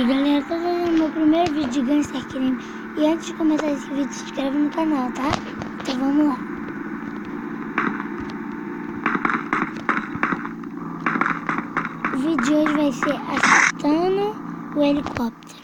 galera, tô fazendo meu primeiro vídeo de Gangster Crime. E antes de começar esse vídeo, se inscreve no canal, tá? Então vamos lá. O vídeo de hoje vai ser assaltando o helicóptero.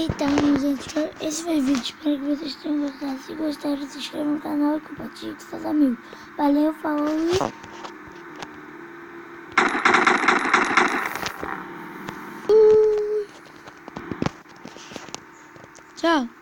Então, gente, esse foi o vídeo. Espero que vocês tenham gostado. Se gostaram, se inscreva no canal e compartilhe com seus amigos. Valeu, falou e... Tchau.